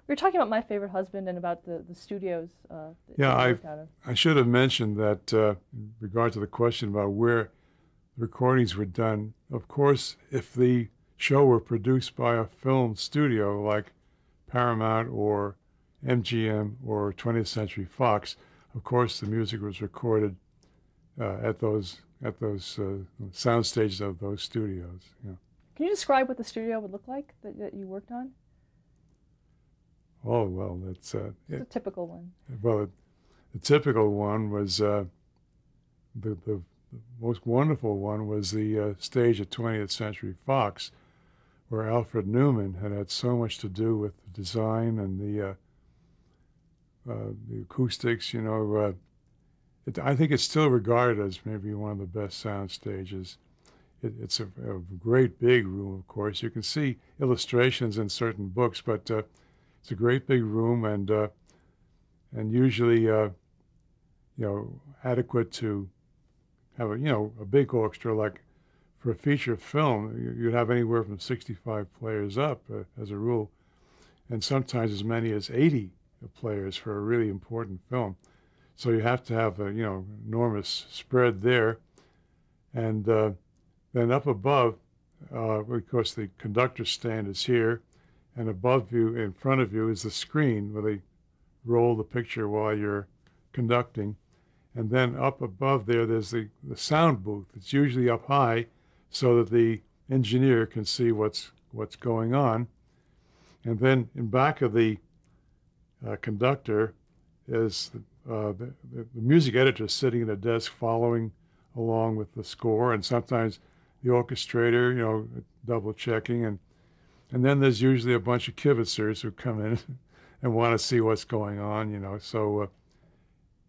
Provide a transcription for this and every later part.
We were talking about My Favorite Husband and about the studios that Yeah, you I worked out of. I should have mentioned that in regard to the question about where the recordings were done. Of course, if the show were produced by a film studio like Paramount or MGM or 20th Century Fox, of course the music was recorded at those sound stages of those studios. Yeah. Can you describe what the studio would look like that you worked on? Oh well, that's It's a typical one. well. The typical one was the most wonderful one was the stage at 20th Century Fox, where Alfred Newman had so much to do with the design and the acoustics. I think it's still regarded as maybe one of the best sound stages. It's a great big room, of course. You can see illustrations in certain books, but it's a great big room and usually adequate to have a big orchestra. Like for a feature film, you'd have anywhere from 65 players up as a rule, and sometimes as many as 80 players for a really important film. So you have to have a enormous spread there, and then up above, of course, the conductor stand is here, and above you, in front of you, is the screen where they roll the picture while you're conducting. And then up above there, there's the sound booth. It's usually up high so that the engineer can see what's going on. And then in back of the conductor is the music editor sitting at a desk following along with the score, and sometimes the orchestrator, double checking. And then there's usually a bunch of kibitzers who come in and want to see what's going on, So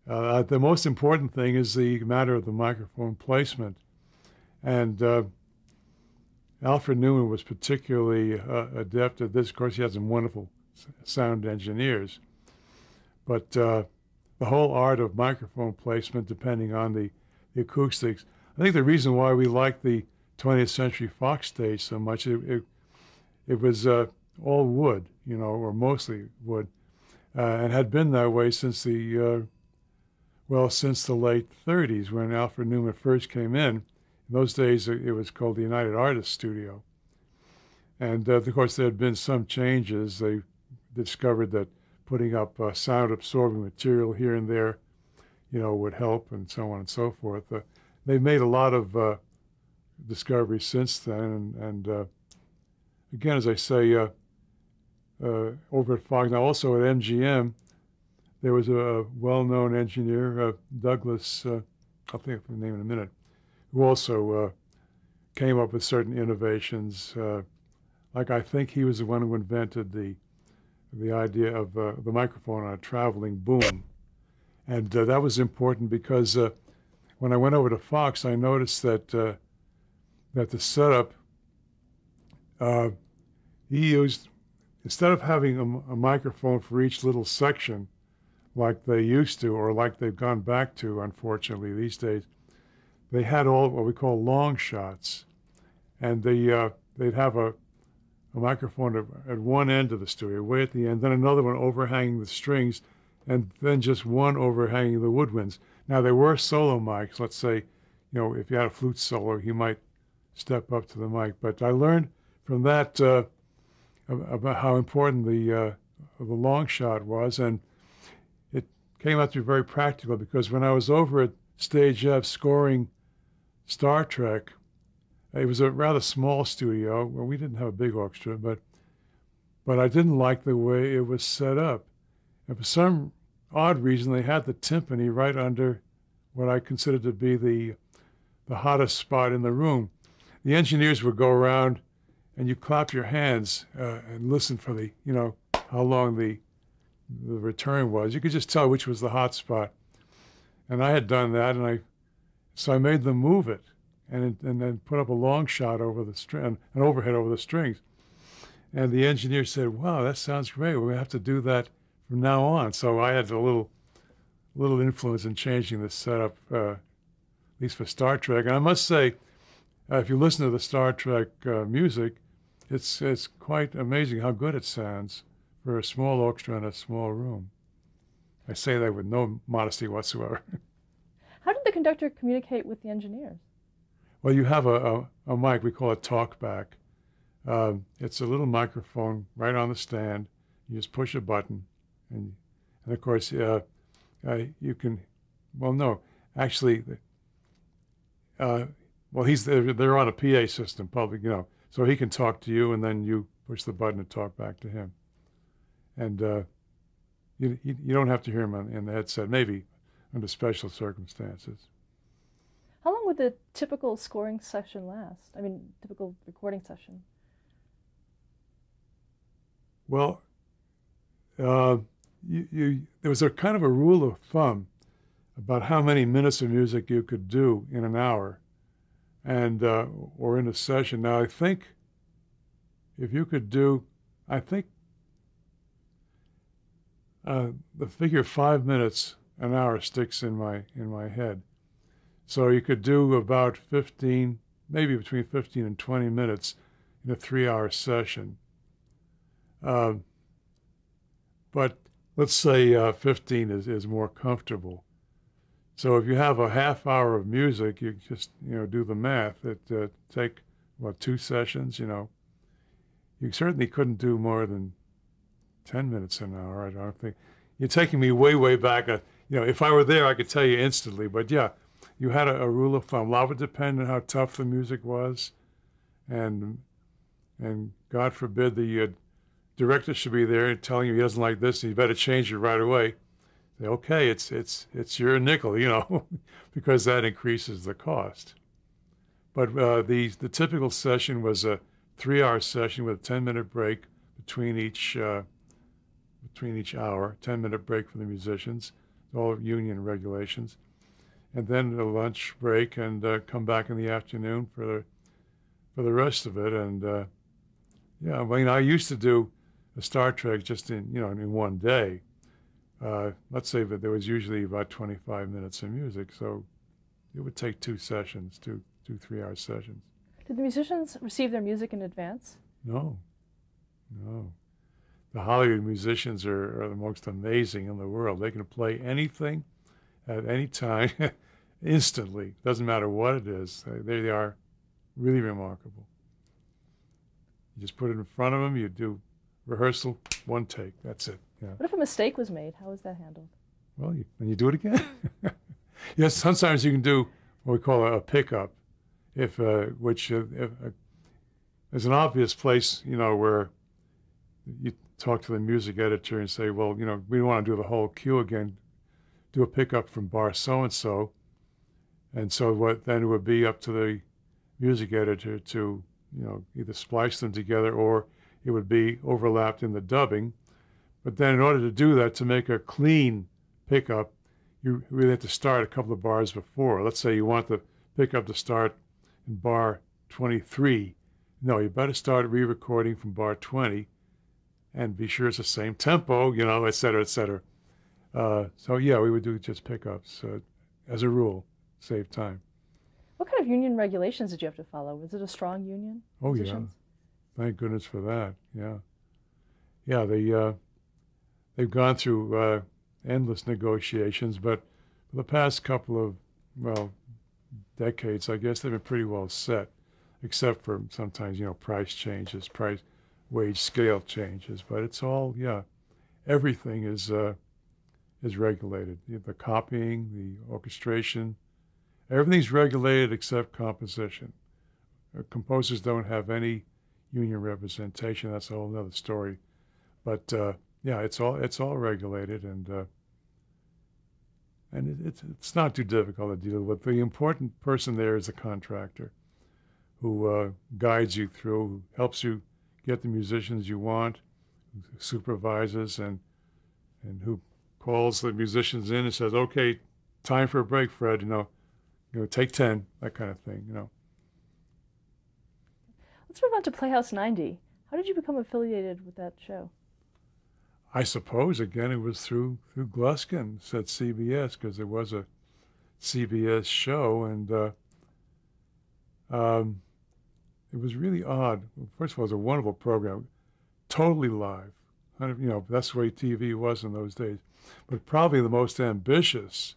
the most important thing is the matter of the microphone placement. And Alfred Newman was particularly adept at this. Of course, he had some wonderful sound engineers. But the whole art of microphone placement, depending on the acoustics, I think the reason why we like the 20th Century Fox stage so much, it was all wood, or mostly wood, and had been that way since since the late 30s when Alfred Newman first came in. In those days, it was called the United Artists Studio. And of course, there had been some changes. They discovered that putting up sound-absorbing material here and there, would help, and so on and so forth. They've made a lot of discoveries since then, and again, as I say, over at Fox, now also at MGM, there was a well-known engineer, Douglas, I'll think of the name in a minute, who also came up with certain innovations. Like I think he was the one who invented the idea of the microphone on a traveling boom. And that was important because when I went over to Fox, I noticed that the setup, he used, instead of having a microphone for each little section like they used to, or like they've gone back to, unfortunately, these days, they had all what we call long shots. And they'd have a microphone at one end of the studio, way at the end, then another one overhanging the strings, and then just one overhanging the woodwinds. Now, there were solo mics. Let's say, if you had a flute solo, you might step up to the mic. But I learned from that about how important the long shot was, and it came out to be very practical because when I was over at Stage F scoring Star Trek, it was a rather small studio. Well, we didn't have a big orchestra, but I didn't like the way it was set up. And for some odd reason, they had the timpani right under what I considered to be the hottest spot in the room. The engineers would go around and you clap your hands and listen for how long the return was. You could just tell which was the hot spot. And I had done that, so I made them move it and then put up a long shot over the string, an overhead over the strings. And the engineer said, "Wow, that sounds great. We're going to have to do that from now on." So I had a little influence in changing the setup, at least for Star Trek. And I must say, if you listen to the Star Trek music, it's quite amazing how good it sounds for a small orchestra in a small room. I say that with no modesty whatsoever. How did the conductor communicate with the engineers? Well, you have a mic, we call it talkback. It's a little microphone right on the stand. You just push a button, and of course, you can, well, no, actually, well, they're on a PA system, public, so he can talk to you, and then you push the button and talk back to him. And you don't have to hear him in the headset, maybe under special circumstances. How long would the typical scoring session last? I mean, typical recording session? Well, there was a kind of a rule of thumb about how many minutes of music you could do in an hour, and or in a session. Now, I think if you could do, I think the figure 5 minutes an hour sticks in my head. So you could do about 15, maybe between 15 and 20 minutes in a 3-hour session. But let's say 15 is more comfortable. So if you have a half hour of music, you just do the math. It take what, 2 sessions. You certainly couldn't do more than 10 minutes an hour. I don't think. You're taking me way back. If I were there, I could tell you instantly. But yeah, you had a rule of thumb. A lot would depend on how tough the music was, and God forbid the director should be there telling you he doesn't like this and you better change it right away. Say, okay, it's your nickel, because that increases the cost. But the typical session was a 3-hour session with a 10-minute break between each hour, 10-minute break for the musicians, all union regulations, and then a lunch break, and come back in the afternoon for the rest of it. And yeah, I mean, I used to do a Star Trek just in one day. Let's say that there was usually about 25 minutes of music, so it would take 2 sessions, two 3-hour sessions. Did the musicians receive their music in advance? No. The Hollywood musicians are the most amazing in the world. They can play anything at any time instantly. Doesn't matter what it is. They are really remarkable. You just put it in front of them, you do rehearsal, 1 take, that's it. Yeah. What if a mistake was made? How was that handled? Well, then you do it again. Yes, sometimes you can do what we call a pickup, if there's an obvious place, where you talk to the music editor and say, well, we don't want to do the whole cue again. Do a pickup from bar so-and-so. And so then it would be up to the music editor to, either splice them together or it would be overlapped in the dubbing. But then in order to do that, to make a clean pickup, you really have to start a couple of bars before. Let's say you want the pickup to start in bar 23. No, you better start re-recording from bar 20 and be sure it's the same tempo, et cetera, et cetera. So yeah, we would do just pickups as a rule, save time. What kind of union regulations did you have to follow? Was it a strong union? Oh, musicians? Yeah. Thank goodness for that. Yeah. Yeah, they've gone through endless negotiations, but for the past couple of, decades, I guess they've been pretty well set, except for sometimes, price changes, wage scale changes. But it's all, everything is regulated. The copying, the orchestration, everything's regulated except composition. Composers don't have any union representation. That's a whole other story. But yeah, it's all regulated, and it's not too difficult to deal with. The important person there is the contractor, who guides you through, who helps you get the musicians you want, who supervises, and who calls the musicians in and says, "Okay, time for a break, Fred. Take 10," that kind of thing. Let's move on to Playhouse 90. How did you become affiliated with that show? I suppose, again, it was through Gluskin at CBS, because there was a CBS show, and it was really odd. First of all, it was a wonderful program, totally live, That's the way TV was in those days. But probably the most ambitious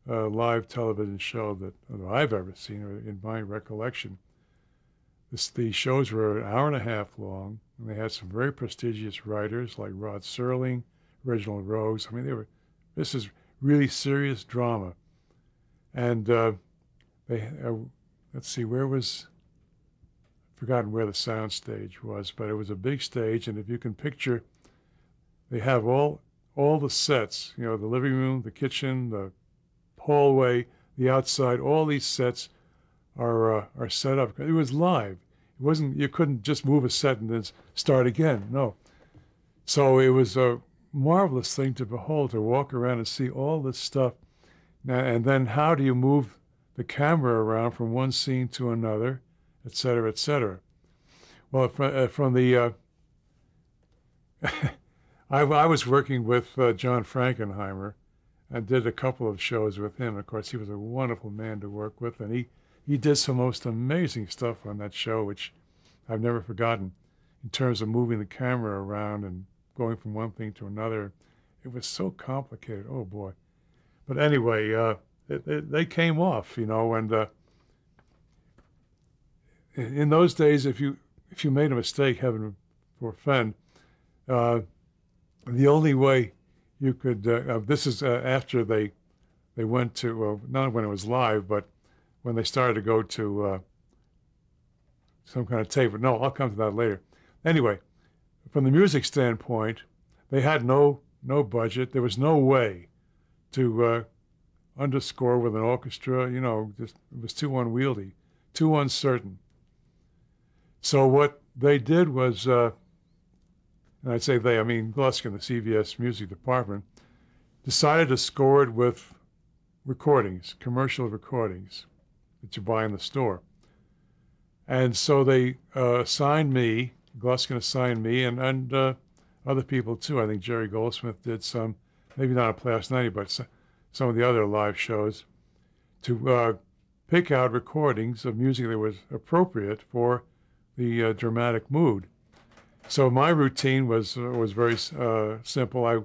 live television show that I've ever seen, or in my recollection. The shows were an hour and a half long, and they had some very prestigious writers like Rod Serling, Reginald Rose. I mean, this is really serious drama. And let's see, forgotten where the sound stage was, but it was a big stage, and if you can picture, they have all the sets, the living room, the kitchen, the hallway, the outside, all these sets are set up. It was live. It wasn't, you couldn't just move a set and then start again. No. So it was a marvelous thing to behold, to walk around and see all this stuff. And then how do you move the camera around from one scene to another, et cetera, et cetera. Well, from the, I was working with John Frankenheimer, and did a couple of shows with him. Of course, he was a wonderful man to work with, and he did some most amazing stuff on that show, which I've never forgotten, in terms of moving the camera around and going from one thing to another. It was so complicated. Oh, boy. But anyway, they came off, and in those days, if you made a mistake, heaven forfend, the only way you could, this is after they went to, not when it was live, but when they started to go to some kind of tape. But no, I'll come to that later. Anyway, from the music standpoint, they had no budget. There was no way to underscore with an orchestra. Just, it was too unwieldy, too uncertain. So what they did was, and I'd say they, I mean Gluskin, the CBS music department, decided to score it with recordings, commercial recordings that you buy in the store. And so they assigned me, Gluskin assigned me, and other people too. I think Jerry Goldsmith did some, maybe not a Playhouse 90, but some of the other live shows, to pick out recordings of music that was appropriate for the dramatic mood. So my routine was very simple. I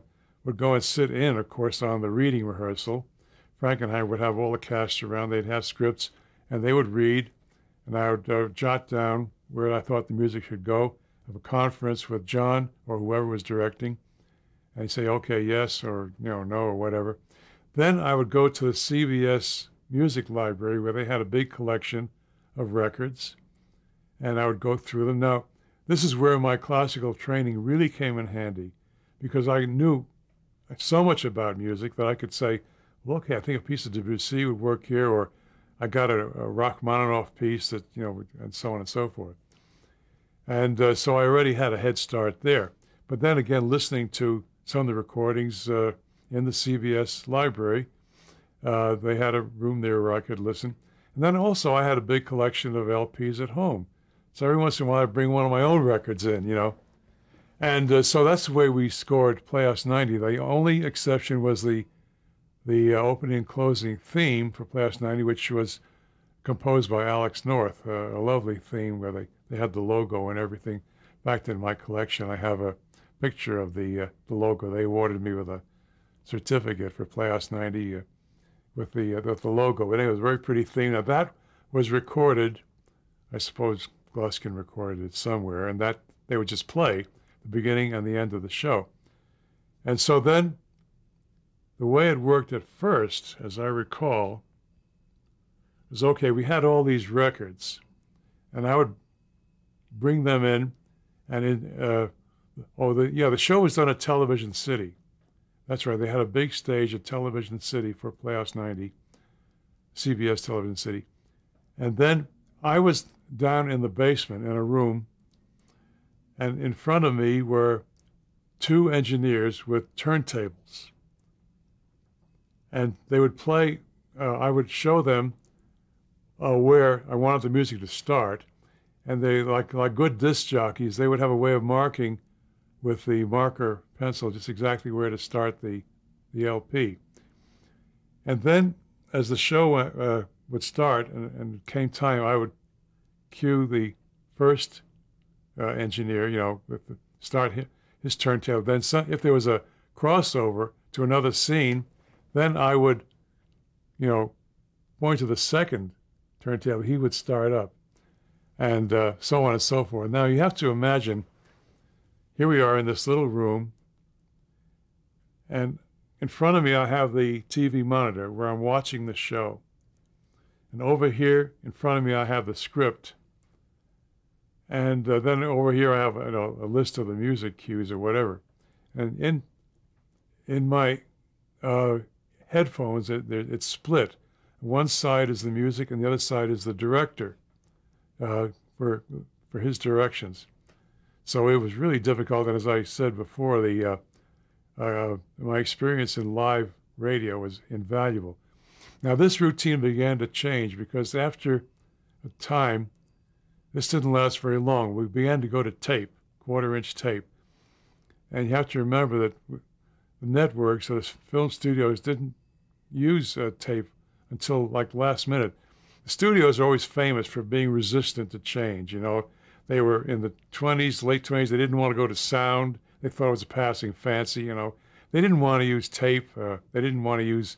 would go and sit in, of course, on the reading rehearsal. Frankenheimer would have all the cast around. They'd have scripts, and they would read, and I would jot down where I thought the music should go, have a conference with John or whoever was directing, and he'd say, okay, yes, or no, or whatever. Then I would go to the CBS Music Library, where they had a big collection of records, and I would go through them. Now, this is where my classical training really came in handy, because I knew so much about music that I could say, well, okay, I think a piece of Debussy would work here, or I got a Rachmaninoff piece that, and so on and so forth. And so I already had a head start there. But then again, listening to some of the recordings in the CBS library, they had a room there where I could listen. And then also I had a big collection of LPs at home. So every once in a while I'd bring one of my own records in, And so that's the way we scored Playhouse 90. The only exception was the opening and closing theme for Playhouse 90, which was composed by Alex North, a lovely theme where they had the logo and everything. In fact, in my collection, I have a picture of the logo. They awarded me with a certificate for Playhouse 90 with the logo. But anyway, it was a very pretty theme. Now, that was recorded, I suppose Gluskin recorded it somewhere, and that they would just play the beginning and the end of the show. And so then, the way it worked at first, as I recall, was, okay, we had all these records, and I would bring them in, and the show was done at Television City. That's right, they had a big stage at Television City for Playhouse 90, CBS Television City. And then I was down in the basement in a room, and in front of me were two engineers with turntables. And they would play, I would show them where I wanted the music to start. And they, like good disc jockeys, they would have a way of marking with the marker pencil just exactly where to start the LP. And then as the show would start and it came time, I would cue the first engineer, with the start his turntable. Then if there was a crossover to another scene, then I would, point to the second turntable. He would start up, and so on and so forth. Now you have to imagine, here we are in this little room, and in front of me I have the TV monitor where I'm watching the show. And over here in front of me I have the script. And then over here I have a list of the music cues or whatever. And in my headphones, it's split. One side is the music and the other side is the director for his directions. So it was really difficult. And as I said before, my experience in live radio was invaluable. Now this routine began to change because after a time, this didn't last very long. We began to go to tape, quarter-inch tape. And you have to remember that the networks, or the film studios, didn't use tape until like last minute. The studios are always famous for being resistant to change. They were in the 20s, late 20s. They didn't want to go to sound. They thought it was a passing fancy. They didn't want to use tape. They didn't want to use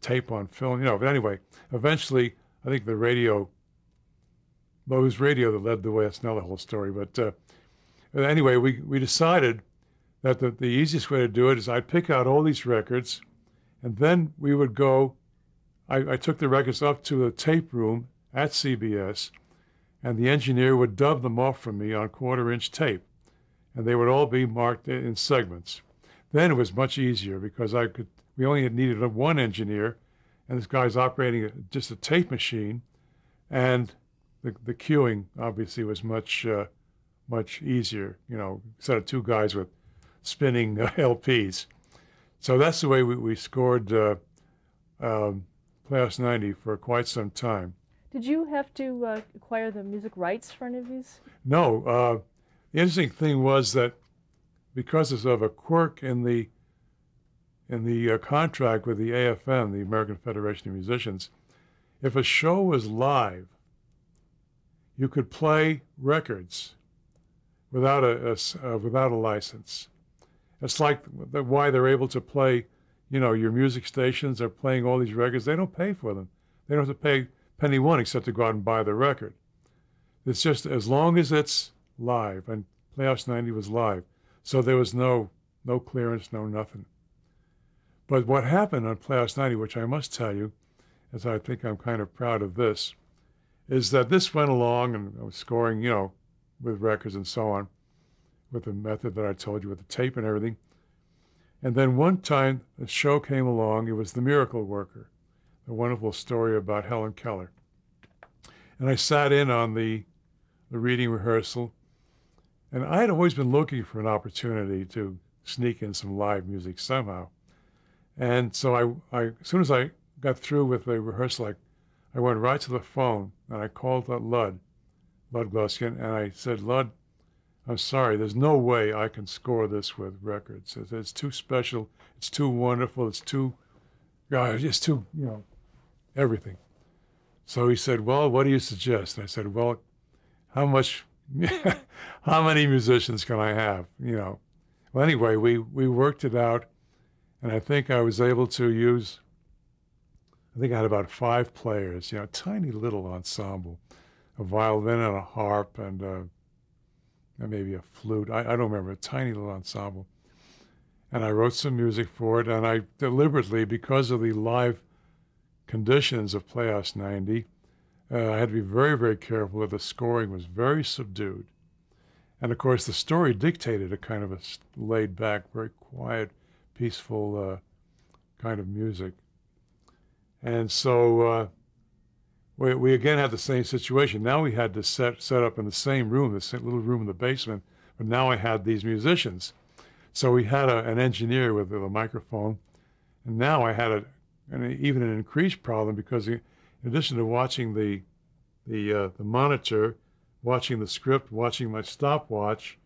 tape on film. But anyway, eventually, I think the radio. Well, it was radio that led the way. That's another whole story. But anyway, we decided that the easiest way to do it is I'd pick out all these records, and then we would go. I took the records up to the tape room at CBS, and the engineer would dub them off for me on quarter-inch tape, and they would all be marked in segments. Then it was much easier because we only needed one engineer, and this guy's operating just a tape machine, and the queuing obviously was much easier, instead of two guys with spinning LPs. So that's the way we scored Playhouse 90 for quite some time. Did you have to acquire the music rights for any of these? No. The interesting thing was that because of a quirk in the contract with the AFM, the American Federation of Musicians, if a show was live, you could play records without a license. It's like why they're able to play, your music stations are playing all these records. They don't pay for them. They don't have to pay penny one except to go out and buy the record. It's just as long as it's live, and Playhouse 90 was live, so there was no clearance, no nothing. But what happened on Playhouse 90, which I must tell you, as I think I'm kind of proud of this, is that this went along and I was scoring, with records and so on, with the method that I told you, with the tape and everything. And then one time a show came along, it was The Miracle Worker, a wonderful story about Helen Keller. And I sat in on the reading rehearsal, and I had always been looking for an opportunity to sneak in some live music somehow. And so I as soon as I got through with the rehearsal, I went right to the phone and I called Lud Gluskin, and I said, Lud, I'm sorry, there's no way I can score this with records. It's too special, it's too wonderful, it's too everything. So he said, well, what do you suggest? And I said, well, how many musicians can I have? Well, anyway, we worked it out, and I think I was able to use, I think I had about 5 players, a tiny little ensemble, a violin and a harp and maybe a flute. I don't remember, a tiny little ensemble. And I wrote some music for it, and I deliberately, because of the live conditions of Playhouse 90, I had to be very, very careful that the scoring was very subdued. And of course, the story dictated a kind of a laid-back, very quiet, peaceful kind of music. And so we again had the same situation. Now we had to set up in the same room, the same little room in the basement, but now I had these musicians. So we had an engineer with a microphone, and now I had even an increased problem because in addition to watching the monitor, watching the script, watching my stopwatch,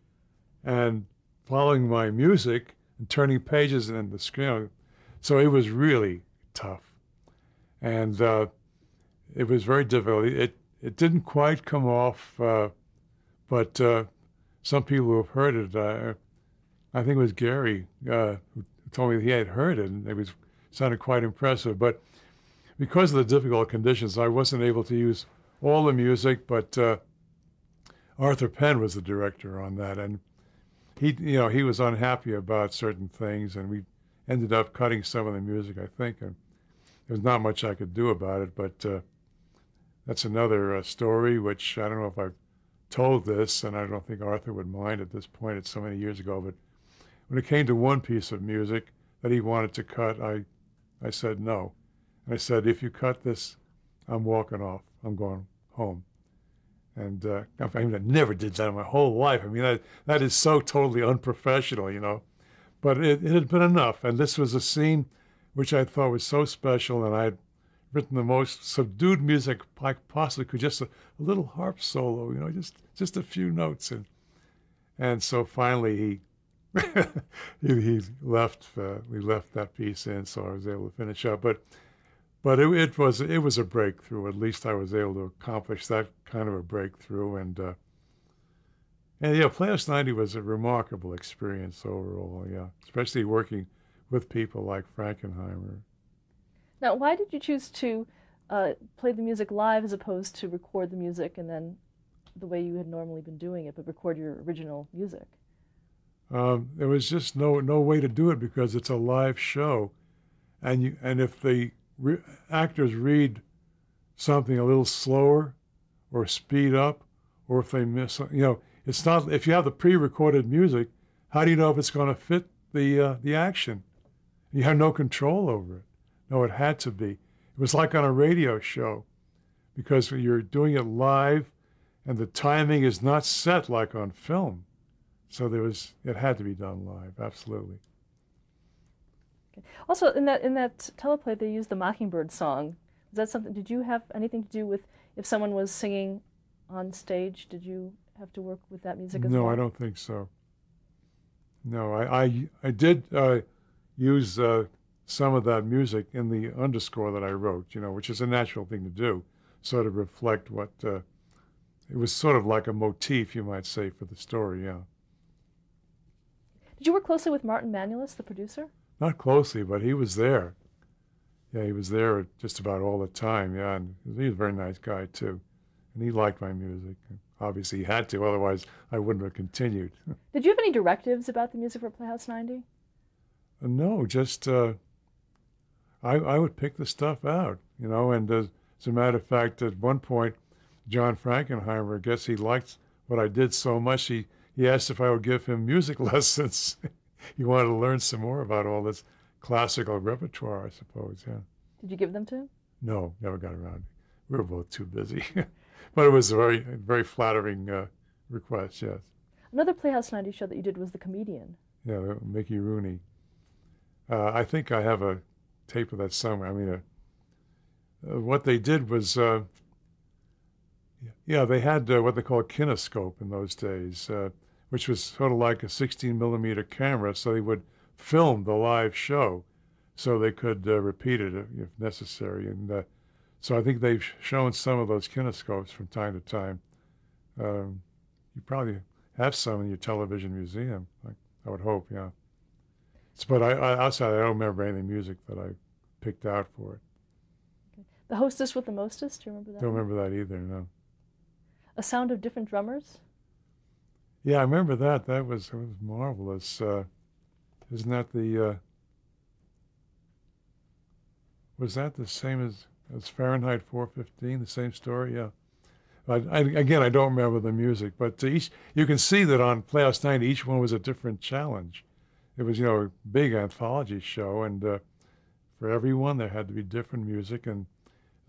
and following my music and turning pages in the screen, so it was really tough. And it was very difficult. It didn't quite come off, but some people who have heard it I think it was Gary who told me he had heard it, and it sounded quite impressive. But because of the difficult conditions, I wasn't able to use all the music. But Arthur Penn was the director on that, and he was unhappy about certain things, and we ended up cutting some of the music, I think, and there's not much I could do about it. But that's another story, which I don't know if I've told this, and I don't think Arthur would mind at this point. It's so many years ago, but when it came to one piece of music that he wanted to cut, I said no. And I said, if you cut this, I'm walking off. I'm going home. And I mean, I never did that in my whole life. I mean, that is so totally unprofessional, you know. But it had been enough. And this was a scene which I thought was so special, and I had written the most subdued music I possibly could, just a little harp solo, you know, just a few notes. And so finally he he left. We left that piece in, so I was able to finish up. But it was a breakthrough. At least I was able to accomplish that kind of a breakthrough. And yeah, Playhouse 90 was a remarkable experience overall. Yeah, especially working with people like Frankenheimer. Now, why did you choose to play the music live as opposed to record the music and then the way you had normally been doing it, but record your original music? There was just no way to do it because it's a live show, and if the actors read something a little slower, or speed up, or if they miss, you know, it's not. If you have the pre-recorded music, how do you know if it's going to fit the action? You have no control over it. No, it had to be. It was like on a radio show, because you're doing it live, and the timing is not set like on film. So it had to be done live, absolutely. Okay. Also, in that teleplay, they used the Mockingbird song. Was that something? Did you have anything to do with if someone was singing on stage? Did you have to work with that music as well? No, I don't think so. No, I did use some of that music in the underscore that I wrote, you know, which is a natural thing to do, sort of reflect what it was sort of like a motif, you might say, for the story, yeah. Did you work closely with Martin Manulis, the producer? Not closely, but he was there. Yeah, he was there just about all the time, yeah, and he was a very nice guy, too. And he liked my music. Obviously, he had to, otherwise I wouldn't have continued. Did you have any directives about the music for Playhouse 90? No, just I would pick the stuff out, you know, and as a matter of fact, at one point, John Frankenheimer, I guess he liked what I did so much, he asked if I would give him music lessons. He wanted to learn some more about all this classical repertoire, I suppose, yeah. Did you give them to him? No, never got around. We were both too busy. But it was a very flattering request, yes. Another Playhouse 90 show that you did was The Comedian. Yeah, Mickey Rooney. I think I have a tape of that somewhere. I mean, what they did was, yeah, they had what they call a kinescope in those days, which was sort of like a 16-millimeter camera, so they would film the live show so they could repeat it if necessary. And so I think they've shown some of those kinescopes from time to time. You probably have some in your television museum, I would hope, yeah. But outside, I don't remember any music that I picked out for it. Okay. The Hostess with the Mostest, do you remember that? Don't remember that either, no. A Sound of Different Drummers? Yeah, I remember that. It was marvelous. Isn't that was that the same as Fahrenheit 415, the same story? Yeah. Again, I don't remember the music, but you can see that on Playhouse 90, each one was a different challenge. It was, you know, a big anthology show, and for everyone there had to be different music. And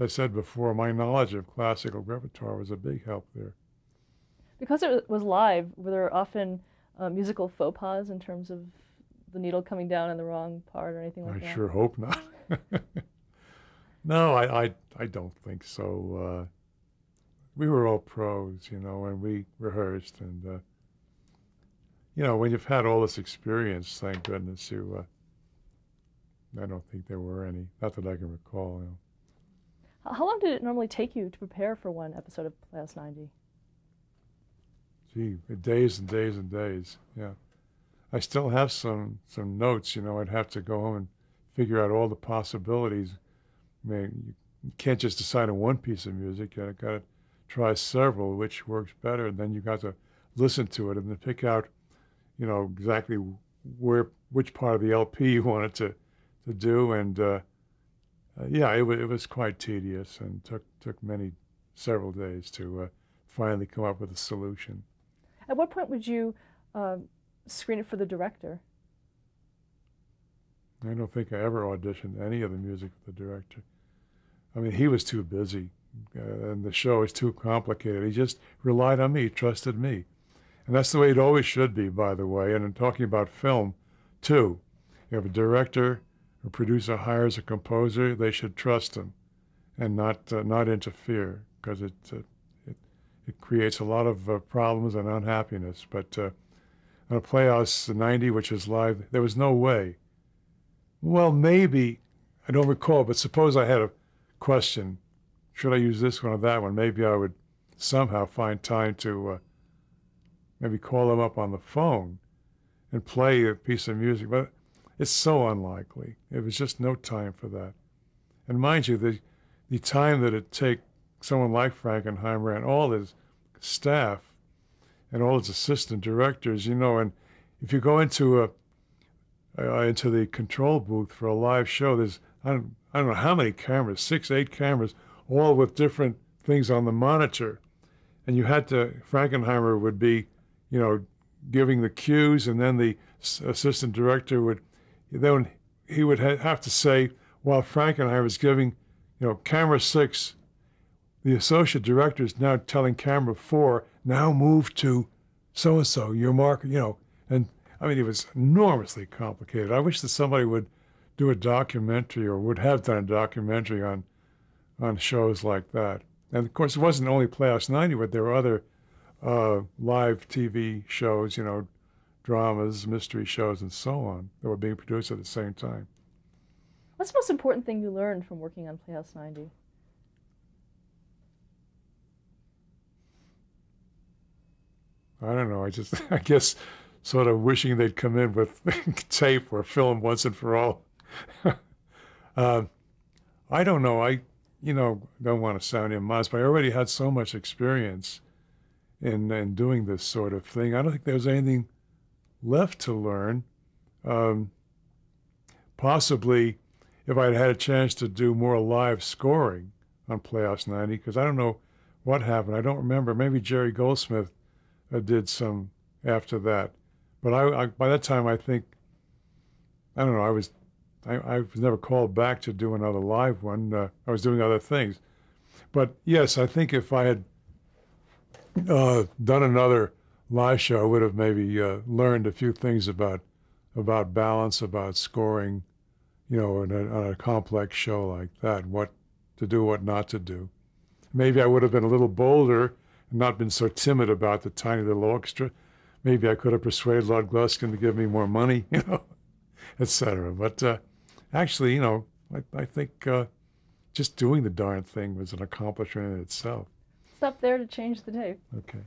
as I said before, my knowledge of classical repertoire was a big help there. Because it was live, were there often musical faux pas in terms of the needle coming down in the wrong part or anything like that? I sure hope not. No, I don't think so. We were all pros, you know, and we rehearsed. And, you know, when you've had all this experience, thank goodness, I don't think there were any. Not that I can recall. You know. How long did it normally take you to prepare for one episode of Playhouse 90? Gee, days and days and days, yeah. I still have some notes. You know, I'd have to go home and figure out all the possibilities. I mean, you can't just decide on one piece of music. You got to try several, which works better, and then you got to listen to it and then pick out, you know, exactly which part of the LP you wanted to do. And yeah, it was quite tedious and took several days to finally come up with a solution. At what point would you screen it for the director? I don't think I ever auditioned any of the music with the director. I mean, he was too busy, and the show was too complicated. He just relied on me, trusted me. And that's the way it always should be, by the way. And in talking about film, too, you have a director or producer hires a composer, they should trust him and not interfere, because it creates a lot of problems and unhappiness. But on a Playhouse 90, which is live, there was no way. Well, maybe, I don't recall, but suppose I had a question, should I use this one or that one? Maybe I would somehow find time to maybe call them up on the phone and play a piece of music, but it's so unlikely. It was just no time for that. And mind you, the time that it take someone like Frankenheimer and all his staff and all his assistant directors, you know, and if you go into the control booth for a live show, there's I don't know how many cameras, 6, 8 cameras, all with different things on the monitor, and you had to, Frankenheimer would be, you know, giving the cues, and then the assistant director would, then he would have to say, while Frankenheimer was giving, you know, camera 6, the associate director is now telling camera 4, now move to so-and-so, your marker, you know. And I mean, it was enormously complicated. I wish that somebody would do a documentary, or would have done a documentary on shows like that. And of course, it wasn't only Playhouse 90, but there were other live TV shows, you know, dramas, mystery shows, and so on, that were being produced at the same time. What's the most important thing you learned from working on Playhouse 90? I don't know. I guess sort of wishing they'd come in with tape or film once and for all. I don't know. You know, don't want to sound immodest, but I already had so much experience in doing this sort of thing. I don't think there was anything left to learn. Possibly, if I'd had a chance to do more live scoring on Playhouse 90, because I don't know what happened. I don't remember. Maybe Jerry Goldsmith did some after that. But I by that time, I think, I don't know, I was never called back to do another live one. I was doing other things. But yes, I think if I had done another live show, I would have maybe learned a few things about balance, about scoring, you know, on a complex show like that, what to do, what not to do. Maybe I would have been a little bolder and not been so timid about the tiny little orchestra. Maybe I could have persuaded Lord Gluskin to give me more money, you know, etc. But actually, you know, I think just doing the darn thing was an accomplishment in itself. Stop there to change the tape. Okay.